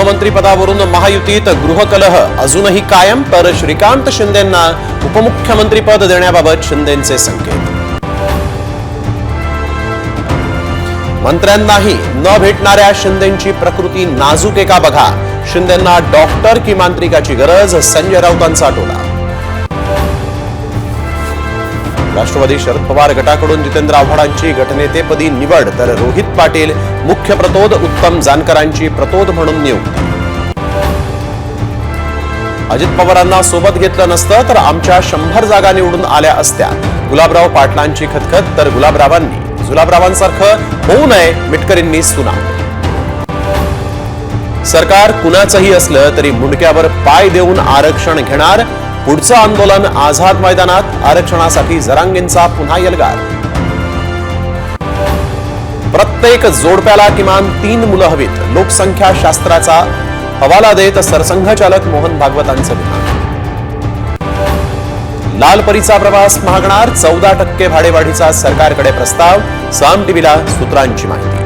गृहमंत्रीपदावरून महायुतीत गृहकलह अजूनही कायम, तर श्रीकांत शिंदेंना उपमुख्यमंत्रीपद देण्याबाबत शिंदेंचे संकेत. मंत्र्यांनाही न भेटणाऱ्या शिंदेंची प्रकृती नाजूक आहे का बघा, शिंदेंना डॉक्टर की मांत्रिकाची गरज, संजय राऊतांचा टोला. राष्ट्रवादी शरद पवार गटाकडून जितेंद्र आव्हाडांची गटनेतेपदी निवड, तर रोहित पाटील मुख्य प्रतोद, उत्तम जानकरांची प्रतोद म्हणून नियुक्ती. अजित पवारांना सोबत घेतलं नसतं तर आमच्या 100 जागा निवडून आल्या असत्या, गुलाबराव पाटलांची खतखत, तर जुलाबरावांसारखं होऊ नये, मिटकरींनी सुनावलं. सरकार कुणाचंही असलं तरी मुंडक्यावर पाय देऊन आरक्षण घेणार, पुढचं आंदोलन आझाद मैदानात, आरक्षणासाठी जरांगेंचा पुन्हा यलगार. प्रत्येक जोडप्याला किमान 3 मुलं हवीत, लोकसंख्या शास्त्राचा हवाला देत सरसंघचालक मोहन भागवतांचं विधान. लाल परीचा प्रवास महागणार, 14% भाडेवाढीचा सरकारकडे प्रस्ताव, साम टीव्हीला सूत्रांची माहिती.